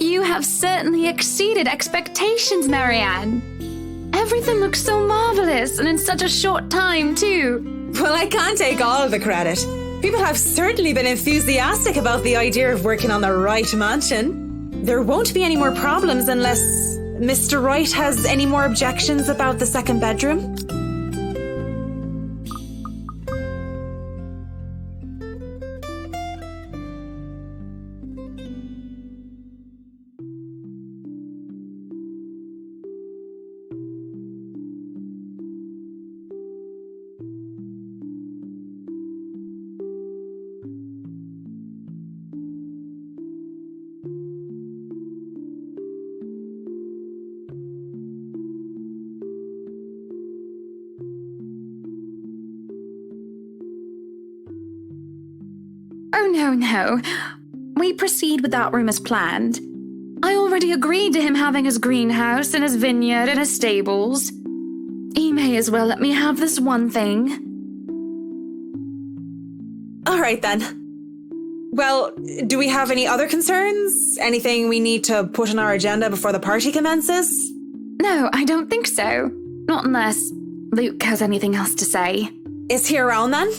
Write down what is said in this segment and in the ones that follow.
You have certainly exceeded expectations, Marianne. Everything looks so marvelous, and in such a short time, too. Well, I can't take all of the credit. People have certainly been enthusiastic about the idea of working on the Wright mansion. There won't be any more problems unless Mr. Wright has any more objections about the second bedroom. Oh, no. We proceed with that room as planned. I already agreed to him having his greenhouse and his vineyard and his stables. He may as well let me have this one thing. All right, then. Well, do we have any other concerns? Anything we need to put on our agenda before the party commences? No, I don't think so. Not unless Luke has anything else to say. Is he around then?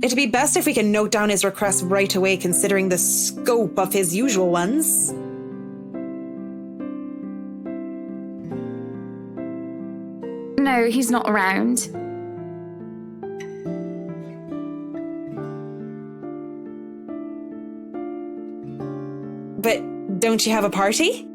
It'd be best if we can note down his request right away, considering the scope of his usual ones. No, he's not around. But don't you have a party?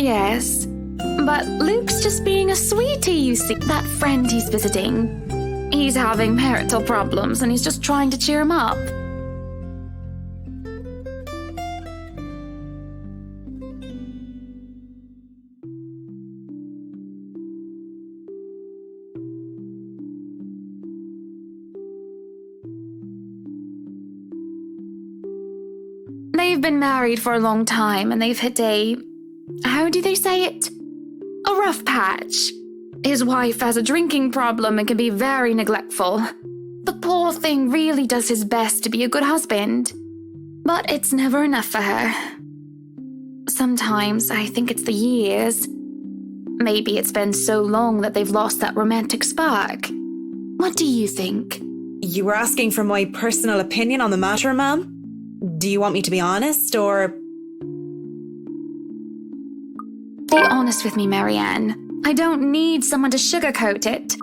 Yes, but Luke's just being a sweetie, you see. That friend he's visiting, he's having marital problems and he's just trying to cheer him up. They've been married for a long time and they've hit how do they say it? A rough patch. His wife has a drinking problem and can be very neglectful. The poor thing really does his best to be a good husband, but it's never enough for her. Sometimes I think it's the years. Maybe it's been so long that they've lost that romantic spark. What do you think? You were asking for my personal opinion on the matter, ma'am? Do you want me to be honest, or... Be honest with me, Marianne. I don't need someone to sugarcoat it.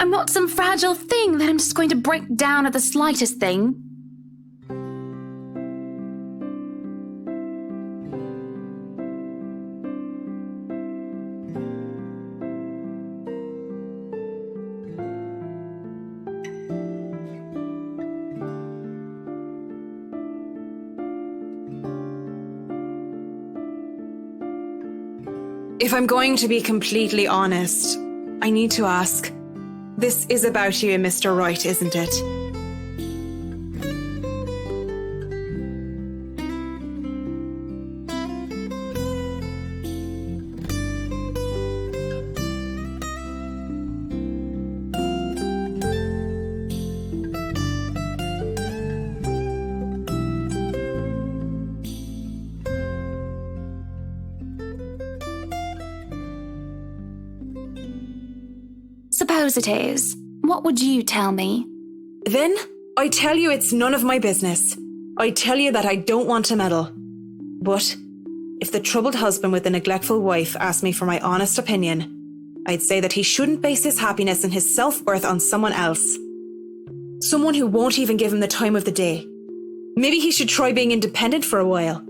I'm not some fragile thing that I'm just going to break down at the slightest thing. If I'm going to be completely honest, I need to ask. This is about you and Mr. Wright, isn't it? Suppose it is. What would you tell me? Then, I tell you it's none of my business. I tell you that I don't want to meddle. But, if the troubled husband with the neglectful wife asked me for my honest opinion, I'd say that he shouldn't base his happiness and his self-worth on someone else. Someone who won't even give him the time of the day. Maybe he should try being independent for a while.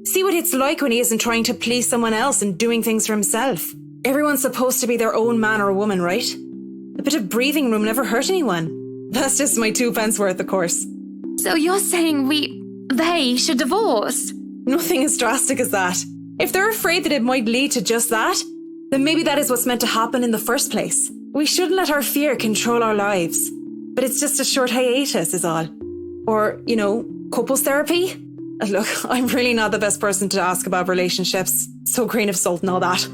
See what it's like when he isn't trying to please someone else and doing things for himself. Everyone's supposed to be their own man or woman, right? A bit of breathing room never hurt anyone. That's just my 2 pence worth, of course. So you're saying they should divorce? Nothing as drastic as that. If they're afraid that it might lead to just that, then maybe that is what's meant to happen in the first place. We shouldn't let our fear control our lives. But it's just a short hiatus is all. Or, couples therapy? Look, I'm really not the best person to ask about relationships. So grain of salt and all that.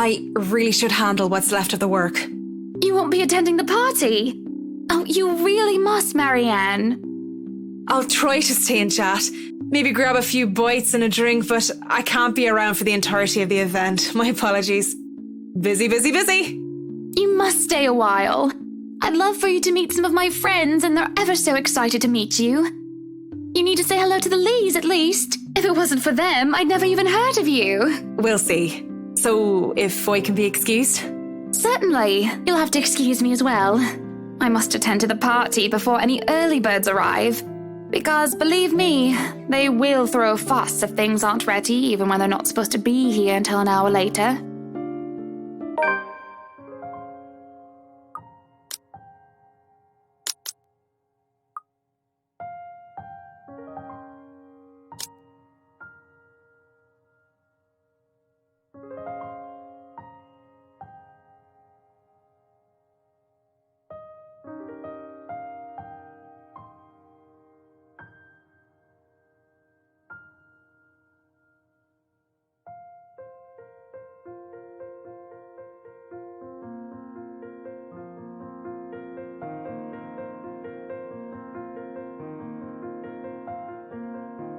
I really should handle what's left of the work. You won't be attending the party? Oh, you really must, Marianne. I'll try to stay and chat. Maybe grab a few bites and a drink, but I can't be around for the entirety of the event. My apologies. Busy, busy, busy. You must stay a while. I'd love for you to meet some of my friends, and they're ever so excited to meet you. You need to say hello to the Lees, at least. If it wasn't for them, I'd never even heard of you. We'll see. So, if I can be excused? Certainly. You'll have to excuse me as well. I must attend to the party before any early birds arrive. Because, believe me, they will throw a fuss if things aren't ready, even when they're not supposed to be here until an hour later.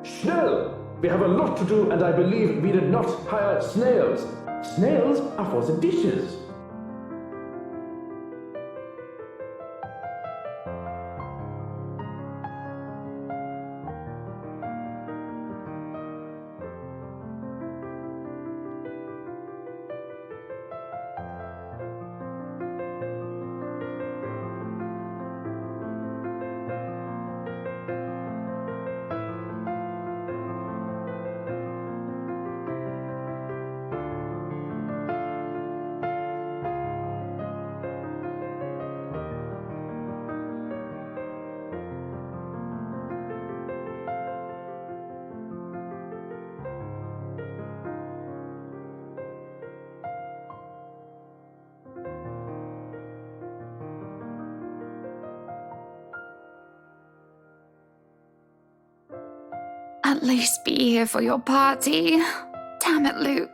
Schnell! We have a lot to do, and I believe we did not hire snails. Snails are for the dishes. at least be here for your party. Damn it, Luke.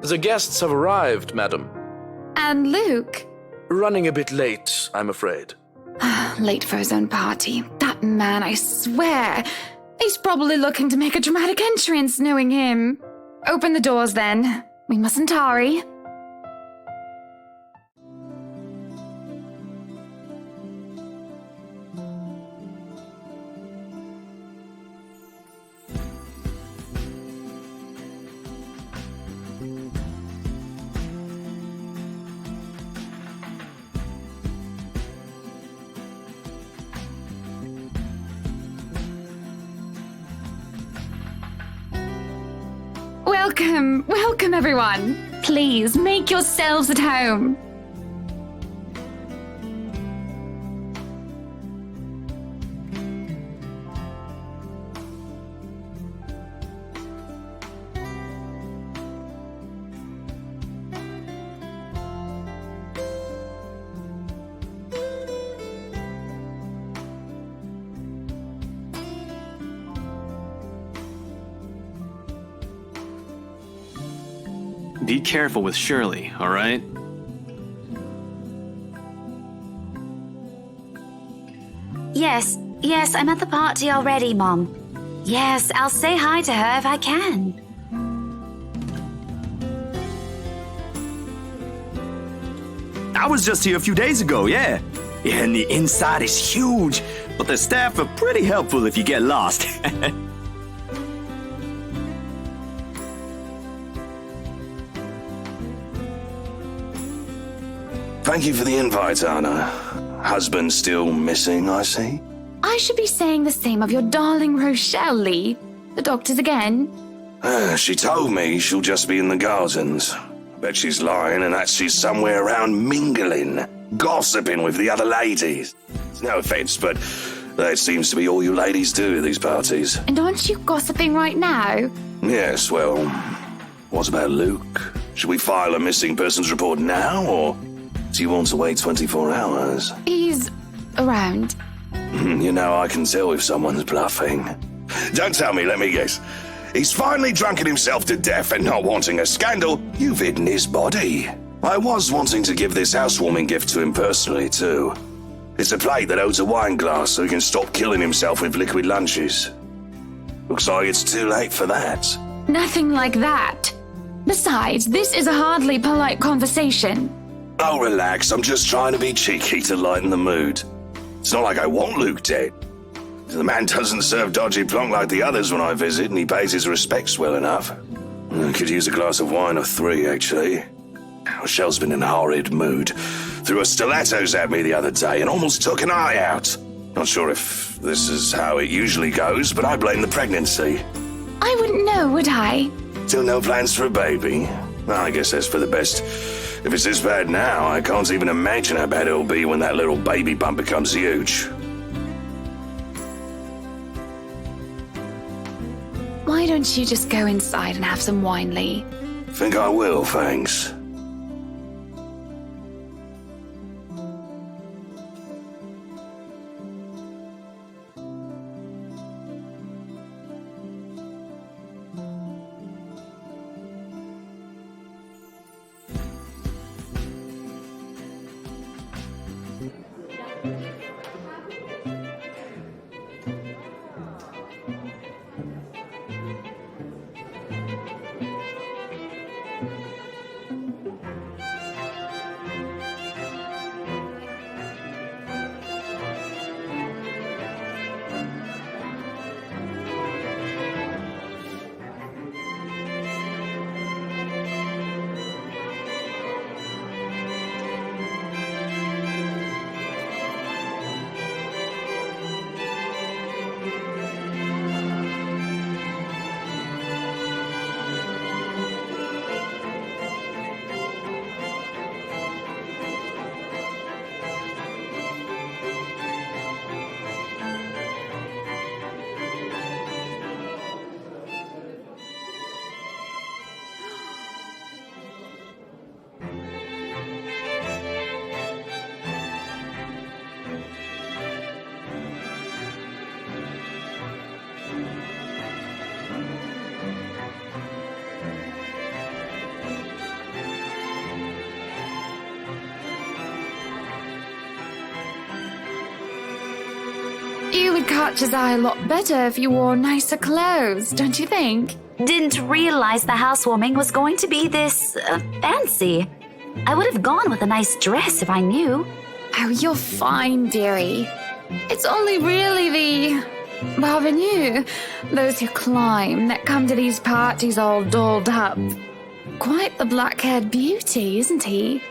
The guests have arrived, madam. And Luke? Running a bit late, I'm afraid. Late for his own party. That man, I swear. He's probably looking to make a dramatic entrance, knowing him. Open the doors, then. We mustn't tarry. Welcome everyone. Please make yourselves at home. Be careful with Shirley, all right? Yes, I'm at the party already, Mom. Yes, I'll say hi to her if I can. I was just here a few days ago, yeah. Yeah, and the inside is huge, but the staff are pretty helpful if you get lost. Thank you for the invite, Anna. Husband still missing, I see? I should be saying the same of your darling Rochelle, Lee. The doctors again. She told me she'll just be in the gardens. Bet she's lying and that she's somewhere around mingling, gossiping with the other ladies. No offense, but that seems to be all you ladies do at these parties. And aren't you gossiping right now? Yes, well, what about Luke? Should we file a missing persons report now, or do you want to wait 24 hours? He's around. You know, I can tell if someone's bluffing. Don't tell me, let me guess. He's finally drunken himself to death and not wanting a scandal, you've hidden his body. I was wanting to give this housewarming gift to him personally, too. It's a plate that holds a wine glass so he can stop killing himself with liquid lunches. Looks like it's too late for that. Nothing like that. Besides, this is a hardly polite conversation. Oh, relax, I'm just trying to be cheeky to lighten the mood. It's not like I want Luke dead. The man doesn't serve dodgy plonk like the others when I visit, and he pays his respects well enough. I could use a glass of wine or 3, actually. Michelle's been in a horrid mood. Threw her stilettos at me the other day and almost took an eye out. Not sure if this is how it usually goes, but I blame the pregnancy. I wouldn't know, would I? Still no plans for a baby? Well, I guess that's for the best. If it's this bad now, I can't even imagine how bad it'll be when that little baby bump becomes huge. Why don't you just go inside and have some wine, Lee? Think I will, thanks. You would catch his eye a lot better if you wore nicer clothes, don't you think? Didn't realize the housewarming was going to be this fancy. I would have gone with a nice dress if I knew. Oh, you're fine, dearie. It's only really the parvenus, those who climb, that come to these parties all dolled up. Quite the black-haired beauty, isn't he?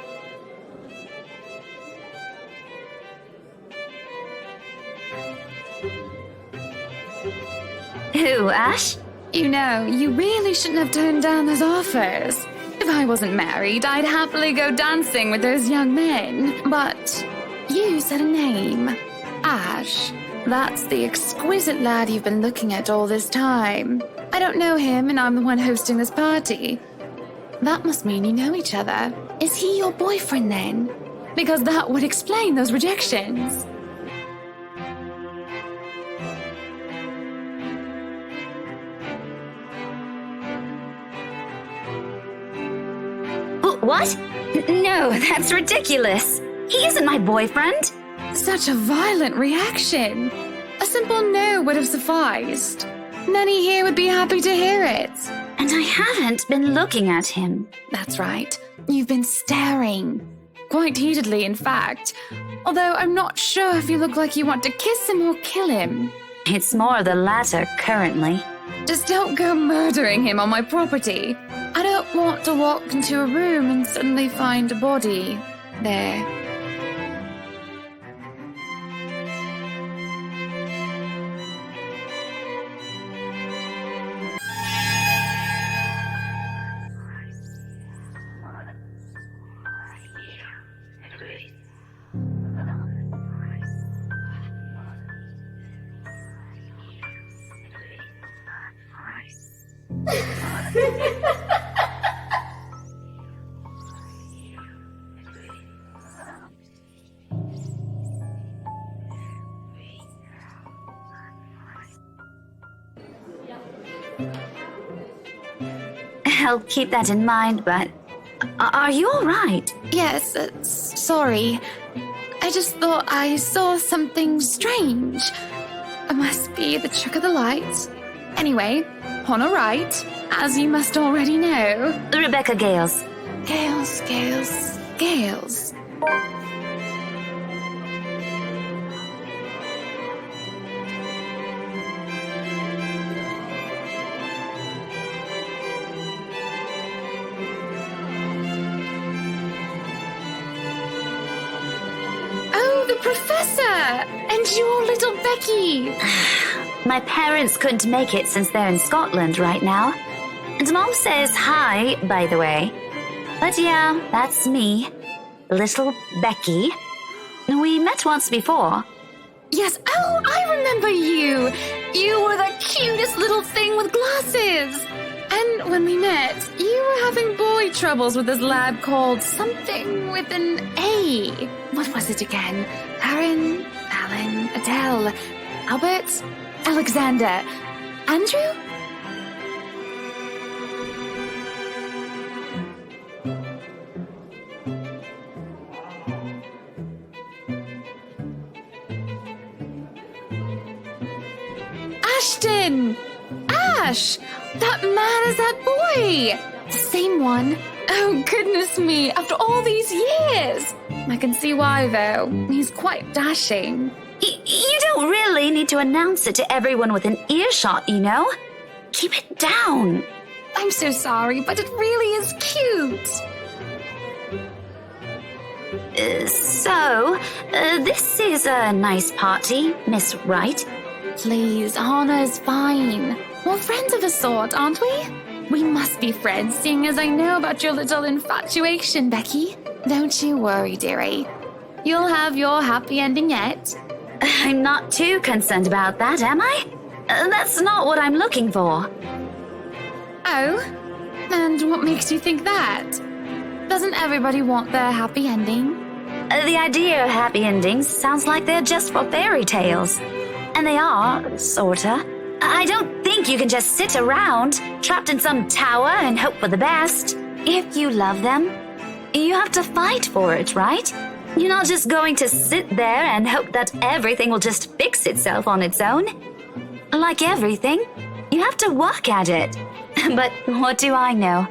Who, Ash? You know, you really shouldn't have turned down those offers. If I wasn't married, I'd happily go dancing with those young men. But you said a name. Ash. That's the exquisite lad you've been looking at all this time. I don't know him, and I'm the one hosting this party. That must mean you know each other. Is he your boyfriend then? Because that would explain those rejections. What? No, that's ridiculous. He isn't my boyfriend. Such a violent reaction. A simple no would have sufficed. None here would be happy to hear it. And I haven't been looking at him. That's right. You've been staring. Quite heatedly, in fact. Although I'm not sure if you look like you want to kiss him or kill him. It's more the latter currently. Just don't go murdering him on my property. I don't want to walk into a room and suddenly find a body there. I'll keep that in mind, but are you all right? Yes, sorry. I just thought I saw something strange. It must be the trick of the light. Anyway, on a right, as you must already know. Rebecca Gales. Gales. And your little Becky! My parents couldn't make it since they're in Scotland right now. And Mom says hi, by the way. But yeah, that's me. Little Becky. We met once before. Yes, oh, I remember you! You were the cutest little thing with glasses! And when we met, you were having boy troubles with this lad called something with an A. What was it again? Aaron, Alan, Adele, Albert, Alexander, Andrew? Ashton! Ash! That man is that boy! The same one. Oh, goodness me, after all these years! I can see why, though. He's quite dashing. You don't really need to announce it to everyone with an earshot, you know? Keep it down. I'm so sorry, but it really is cute. This is a nice party, Miss Wright. Please, Anna's fine. We're friends of a sort, aren't we? We must be friends, seeing as I know about your little infatuation, Becky. Don't you worry, dearie. You'll have your happy ending yet. I'm not too concerned about that, am I? That's not what I'm looking for. Oh? And what makes you think that? Doesn't everybody want their happy ending? The idea of happy endings sounds like they're just for fairy tales. And they are, sorta. I don't think you can just sit around, trapped in some tower and hope for the best. If you love them, you have to fight for it, right? You're not just going to sit there and hope that everything will just fix itself on its own. Like everything, you have to work at it. But what do I know?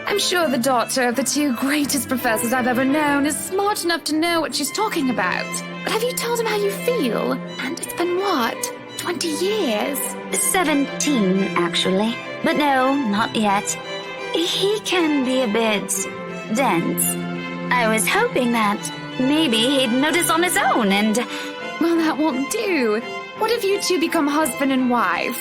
I'm sure the daughter of the two greatest professors I've ever known is smart enough to know what she's talking about. But have you told him how you feel? And it's been what? 20 years? 17, actually. But no, not yet. He can be a bit dense. I was hoping that maybe he'd notice on his own and... Well, that won't do. What if you two become husband and wife?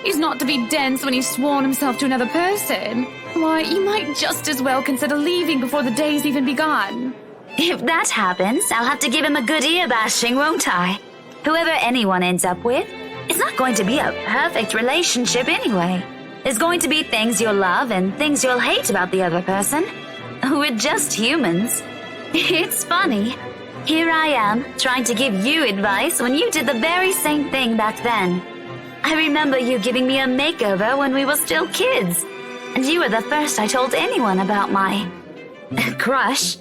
He's not to be dense when he's sworn himself to another person. Why, you might just as well consider leaving before the day's even begun. If that happens, I'll have to give him a good ear bashing, won't I? Whoever anyone ends up with, it's not going to be a perfect relationship anyway. There's going to be things you'll love and things you'll hate about the other person. We're just humans. It's funny. Here I am, trying to give you advice when you did the very same thing back then. I remember you giving me a makeover when we were still kids. And you were the first I told anyone about my crush.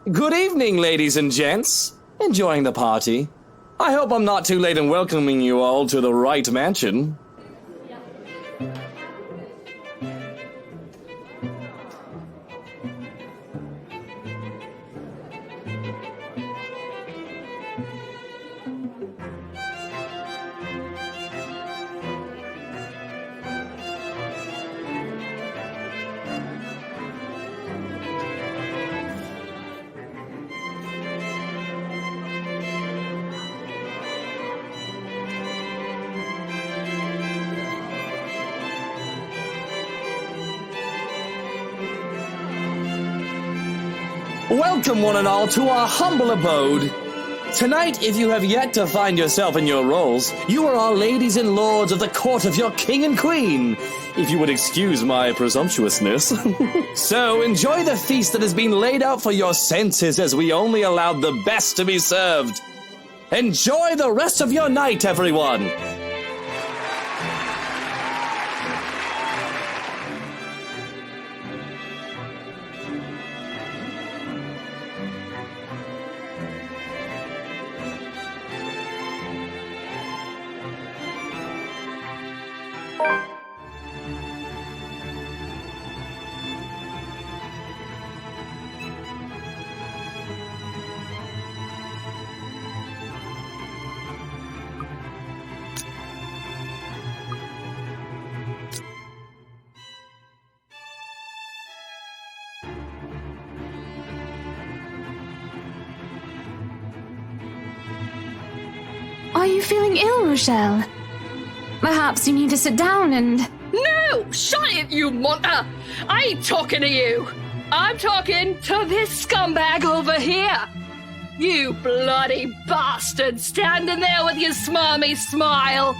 Good evening, ladies and gents. Enjoying the party? I hope I'm not too late in welcoming you all to the Wright Mansion. Welcome one and all to our humble abode. Tonight, if you have yet to find yourself in your roles, you are all ladies and lords of the court of your king and queen, if you would excuse my presumptuousness. So enjoy the feast that has been laid out for your senses, as we only allowed the best to be served. Enjoy the rest of your night, everyone! Are you feeling ill, Rochelle? Perhaps you need to sit down and... No! Shut it, you munter! I ain't talking to you! I'm talking to this scumbag over here! You bloody bastard standing there with your smarmy smile!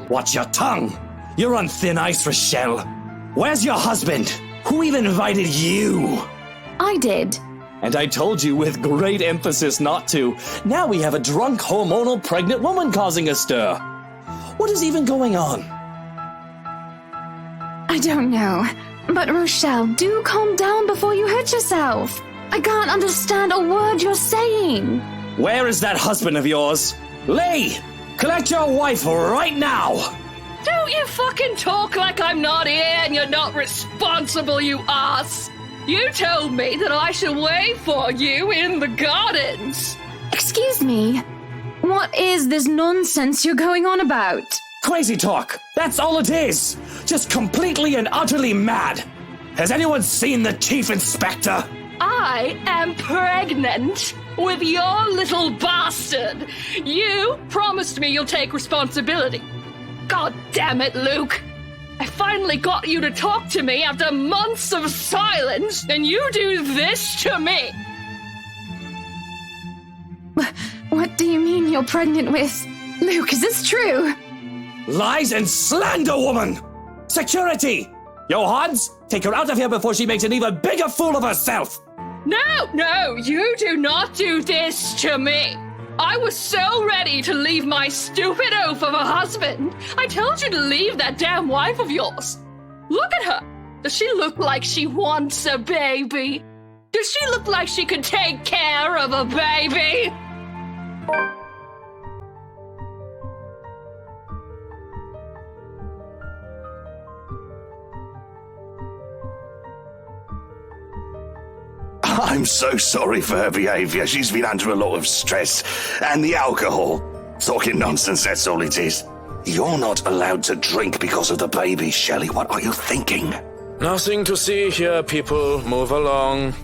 Watch your tongue! You're on thin ice, Rochelle. Where's your husband? Who even invited you? I did. And I told you with great emphasis not to. Now we have a drunk, hormonal, pregnant woman causing a stir. What is even going on? I don't know. But Rochelle, do calm down before you hurt yourself. I can't understand a word you're saying. Where is that husband of yours? Lee! Collect your wife right now! Don't you fucking talk like I'm not here and you're not responsible, you ass! You told me that I should wait for you in the gardens! Excuse me. What is this nonsense you're going on about? Crazy talk! That's all it is! Just completely and utterly mad! Has anyone seen the Chief Inspector? I am pregnant with your little bastard! You promised me you'll take responsibility. God damn it, Luke! I finally got you to talk to me after months of silence, and you do this to me! What do you mean you're pregnant with? Luke, is this true? Lies and slander, woman! Security! Johans, take her out of here before she makes an even bigger fool of herself! No, you do not do this to me! I was so ready to leave my stupid oaf of a husband. I told you to leave that damn wife of yours. Look at her. Does she look like she wants a baby? Does she look like she could take care of a baby? I'm so sorry for her behaviour. She's been under a lot of stress. And the alcohol. Talking nonsense, that's all it is. You're not allowed to drink because of the baby, Shelley. What are you thinking? Nothing to see here, people. Move along.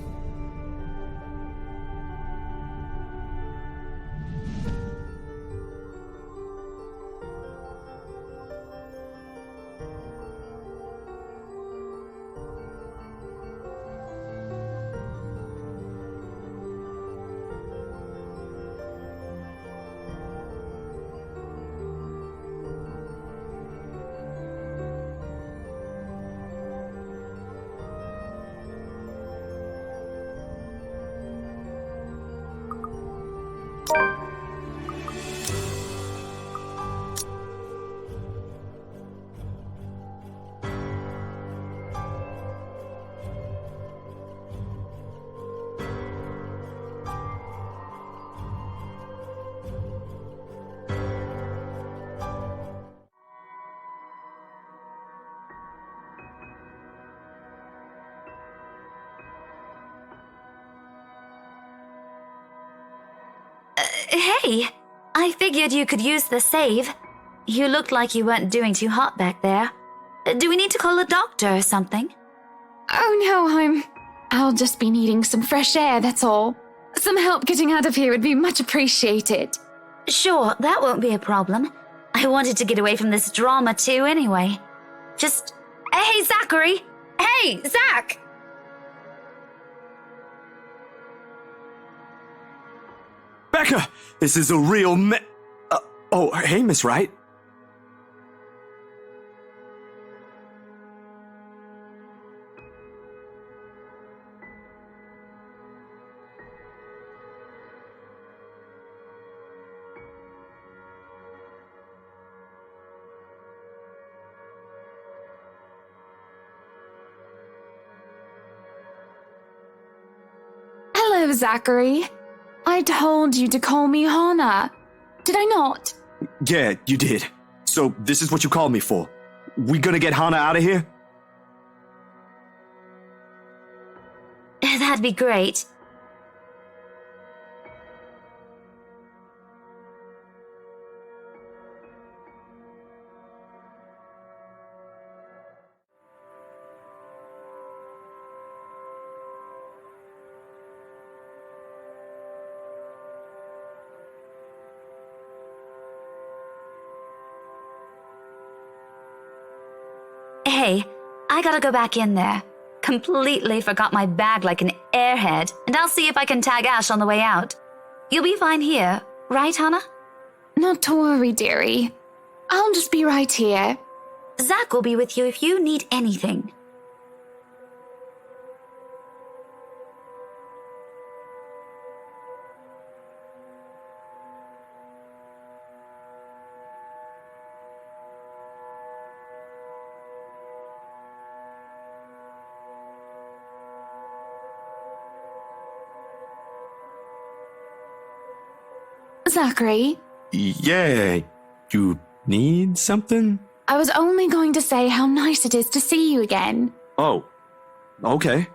Hey, I figured you could use the save. You looked like you weren't doing too hot back there. Do we need to call a doctor or something? Oh no, I'll just be needing some fresh air, that's all. Some help getting out of here would be much appreciated. Sure, that won't be a problem. I wanted to get away from this drama too anyway. Just... Hey, Zachary! Hey, Zach! Becca, this is a real oh, hey, Miss Wright. Hello, Zachary. I told you to call me Hannah. Did I not? Yeah, you did. So this is what you called me for. We gonna get Hannah out of here? That'd be great. Hey, I gotta go back in there. Completely forgot my bag like an airhead, and I'll see if I can tag Ash on the way out. You'll be fine here, right, Hannah? Not to worry, dearie. I'll just be right here. Zach will be with you if you need anything. Zachary? Yeah, you need something? I was only going to say how nice it is to see you again. Oh, okay.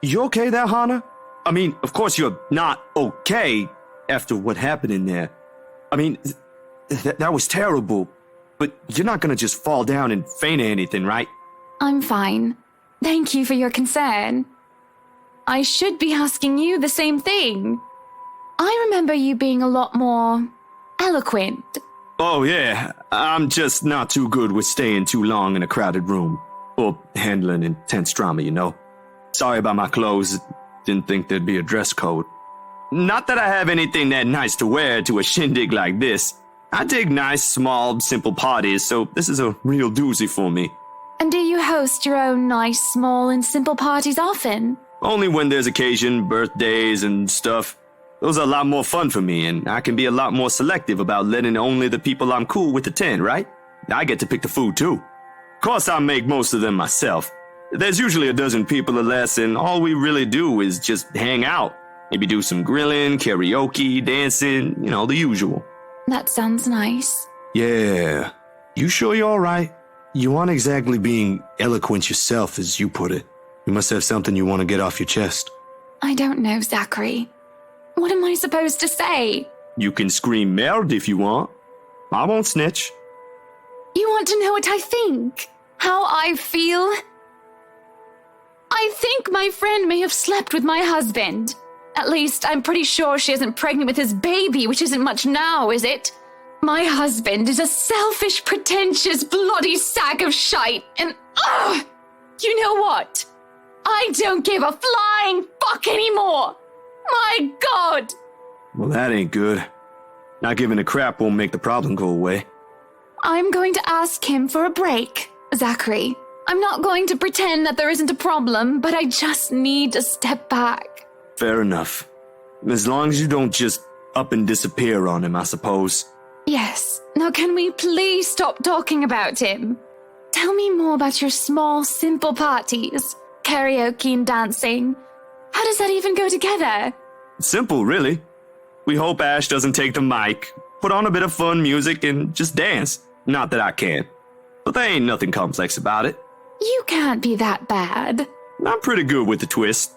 You okay there, Hannah? I mean, of course you're not okay after what happened in there. I mean, that was terrible. But you're not gonna just fall down and faint or anything, right? I'm fine. Thank you for your concern. I should be asking you the same thing. I remember you being a lot more eloquent. Oh, yeah. I'm just not too good with staying too long in a crowded room. Or handling intense drama, you know. Sorry about my clothes. Didn't think there'd be a dress code. Not that I have anything that nice to wear to a shindig like this. I dig nice, small, simple parties, so this is a real doozy for me. And do you host your own nice, small, and simple parties often? Only when there's occasion, birthdays and stuff. Those are a lot more fun for me, and I can be a lot more selective about letting only the people I'm cool with attend, right? I get to pick the food too. Of course, I make most of them myself. There's usually a dozen people or less, and all we really do is just hang out. Maybe do some grilling, karaoke, dancing, you know, the usual. That sounds nice. Yeah. You sure you're alright? You aren't exactly being eloquent yourself, as you put it. You must have something you want to get off your chest. I don't know, Zachary. What am I supposed to say? You can scream merde if you want. I won't snitch. You want to know what I think? How I feel? I think my friend may have slept with my husband. At least, I'm pretty sure she isn't pregnant with his baby, which isn't much now, is it? My husband is a selfish, pretentious, bloody sack of shite, and you know what? I don't give a flying fuck anymore! My God! Well, that ain't good. Not giving a crap won't make the problem go away. I'm going to ask him for a break, Zachary. I'm not going to pretend that there isn't a problem, but I just need to step back. Fair enough. As long as you don't just up and disappear on him, I suppose. Yes. Now can we please stop talking about him? Tell me more about your small, simple parties. Karaoke and dancing. How does that even go together? Simple, really. We hope Ash doesn't take the mic, put on a bit of fun music, and just dance. Not that I can. But there ain't nothing complex about it. You can't be that bad. I'm pretty good with the twist.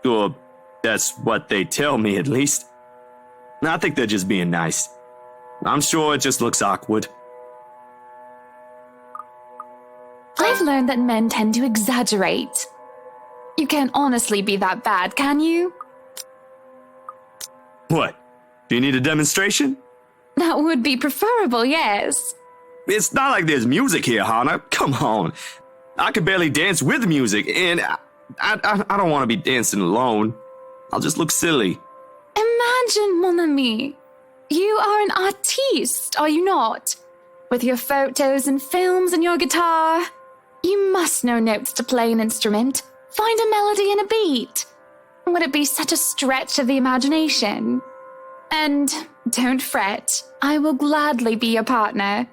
Or that's what they tell me, at least. I think they're just being nice. I'm sure it just looks awkward. I've learned that men tend to exaggerate. You can't honestly be that bad, can you? What? Do you need a demonstration? That would be preferable, yes. It's not like there's music here, Hana. Come on. I can barely dance with music, and I don't want to be dancing alone. I'll just look silly. Imagine, mon ami. You are an artiste, are you not? With your photos and films and your guitar. You must know notes to play an instrument. Find a melody and a beat. Would it be such a stretch of the imagination? And don't fret, I will gladly be your partner.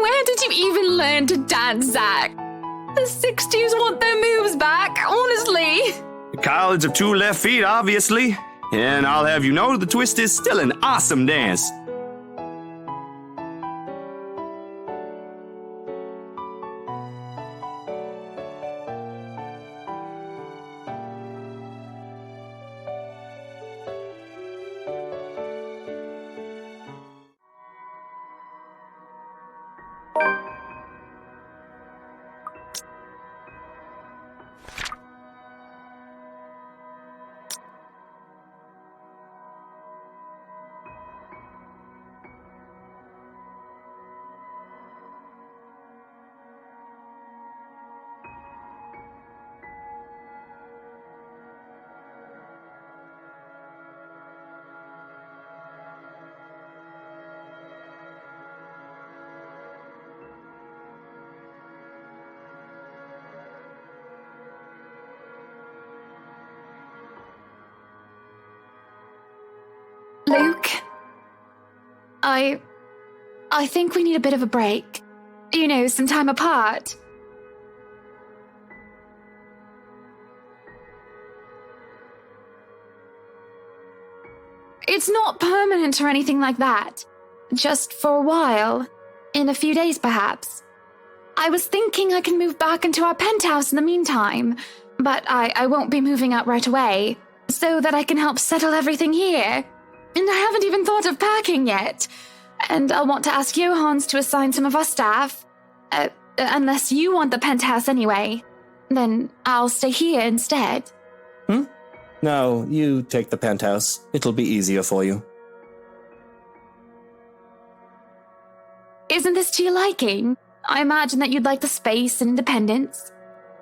Where did you even learn to dance, Zach? The 60s want their moves back, honestly. The college of two left feet, obviously. And I'll have you know the twist is still an awesome dance. Luke, I think we need a bit of a break. You know, some time apart. It's not permanent or anything like that. Just for a while. In a few days, perhaps. I was thinking I can move back into our penthouse in the meantime, but I won't be moving out right away, so that I can help settle everything here. And I haven't even thought of packing yet. And I'll want to ask Johans to assign some of our staff. Unless you want the penthouse anyway. Then I'll stay here instead. No, you take the penthouse. It'll be easier for you. Isn't this to your liking? I imagine that you'd like the space and independence.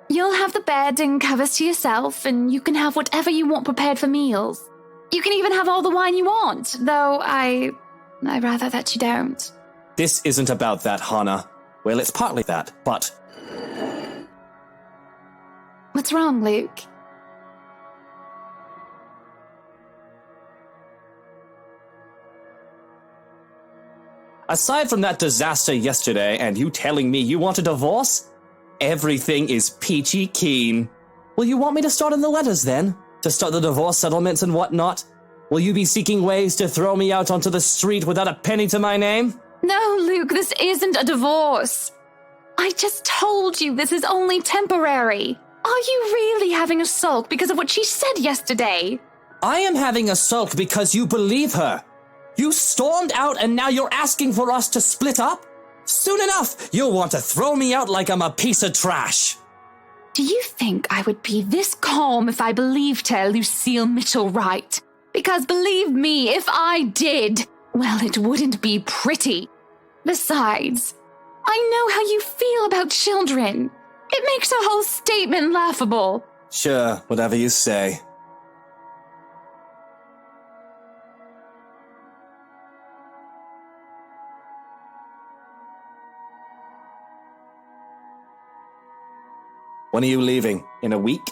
You'll have the bed and covers to yourself, and you can have whatever you want prepared for meals. You can even have all the wine you want, though I'd rather that you don't. This isn't about that, Hana. Well, it's partly that, but... What's wrong, Luke? Aside from that disaster yesterday and you telling me you want a divorce, everything is peachy keen. Will you want me to start in the letters then? To start the divorce settlements and whatnot? Will you be seeking ways to throw me out onto the street without a penny to my name? No, Luke, this isn't a divorce. I just told you this is only temporary. Are you really having a sulk because of what she said yesterday? I am having a sulk because you believe her. You stormed out and now you're asking for us to split up? Soon enough, you'll want to throw me out like I'm a piece of trash. Do you think I would be this calm if I believed her, Lucille Mitchell right? Because believe me, if I did, well, it wouldn't be pretty. Besides, I know how you feel about children. It makes her whole statement laughable. Sure, whatever you say. When are you leaving? In a week?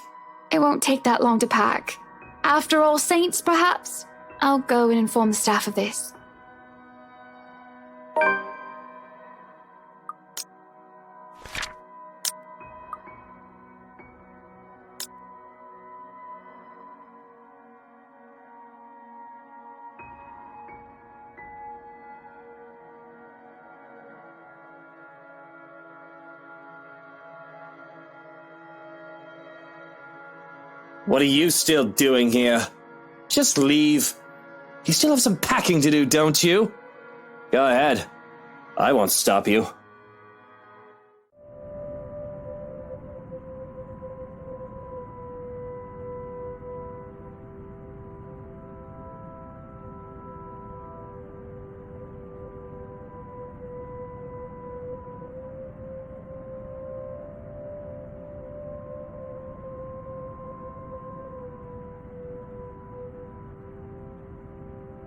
It won't take that long to pack. After All Saints, perhaps? I'll go and inform the staff of this. What are you still doing here? Just leave. You still have some packing to do, don't you? Go ahead. I won't stop you.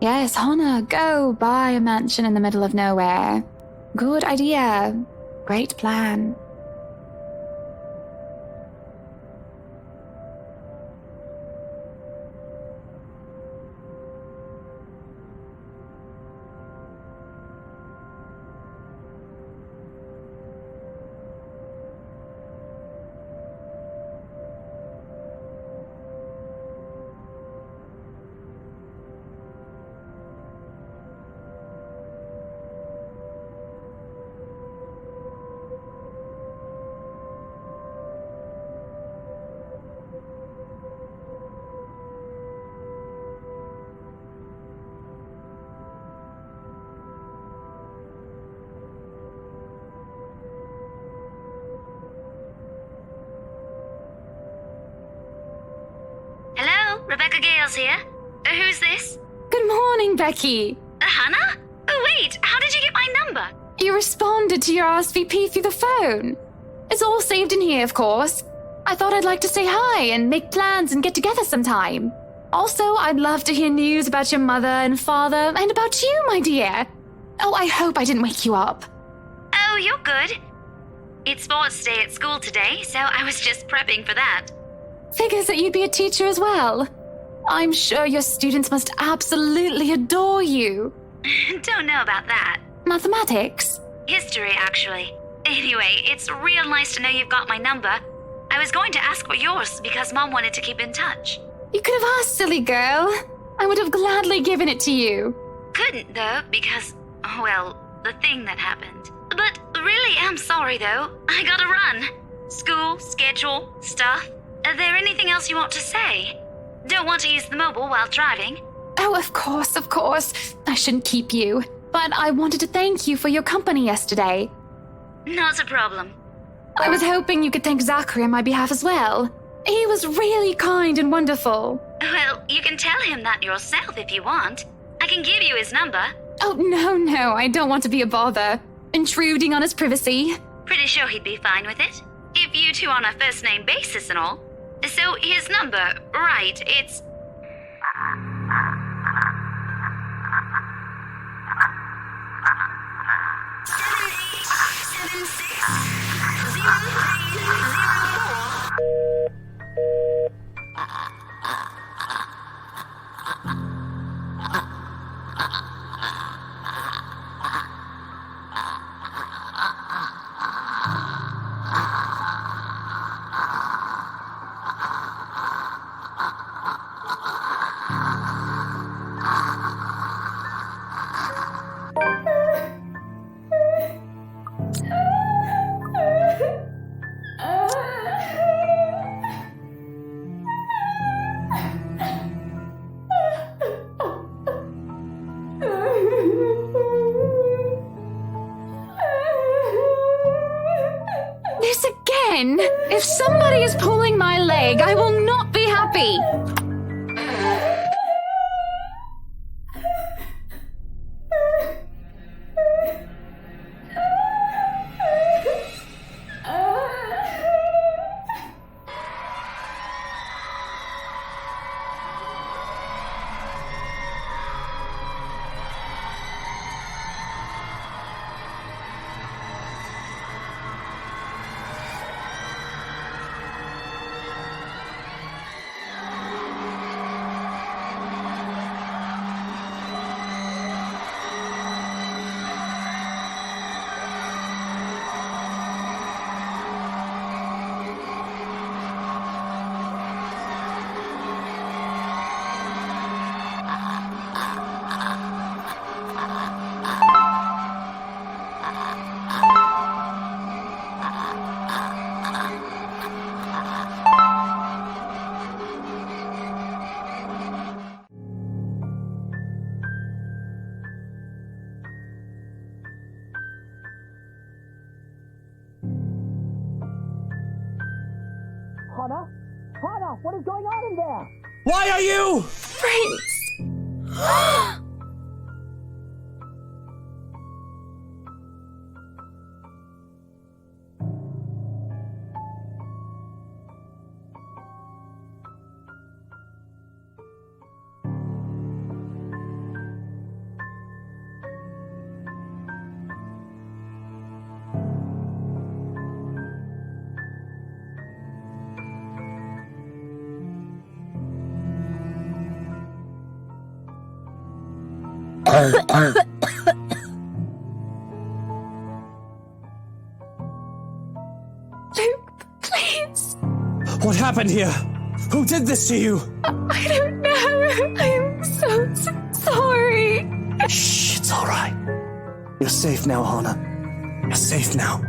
Yes, Hannah, go buy a mansion in the middle of nowhere. Good idea. Great plan. Rebecca Gales here. Who's this? Good morning, Becky. Hannah? Oh, wait, how did you get my number? You responded to your RSVP through the phone. It's all saved in here, of course. I thought I'd like to say hi and make plans and get together sometime. Also, I'd love to hear news about your mother and father and about you, my dear. Oh, I hope I didn't wake you up. Oh, you're good. It's sports day at school today, so I was just prepping for that. Figures that you'd be a teacher as well. I'm sure your students must absolutely adore you. Don't know about that. Mathematics? History, actually. Anyway, it's real nice to know you've got my number. I was going to ask for yours because Mom wanted to keep in touch. You could have asked, silly girl. I would have gladly given it to you. Couldn't, though, because, well, the thing that happened. But really am sorry, though. I gotta run. School, schedule, stuff. Is there anything else you want to say? Don't want to use the mobile while driving? Oh, of course, of course. I shouldn't keep you. But I wanted to thank you for your company yesterday. Not a problem. I was hoping you could thank Zachary on my behalf as well. He was really kind and wonderful. Well, you can tell him that yourself if you want. I can give you his number. Oh, no, I don't want to be a bother. Intruding on his privacy. Pretty sure he'd be fine with it. If you two are on a first-name basis and all. So his number, right, it's... This again? If somebody is pulling my leg, I will not be happy. Hana? Hana, what is going on in there? Why are you? Prince! Luke, please. What happened here? Who did this to you? I don't know. I'm so sorry. Shh, it's all right. You're safe now, Hana. You're safe now.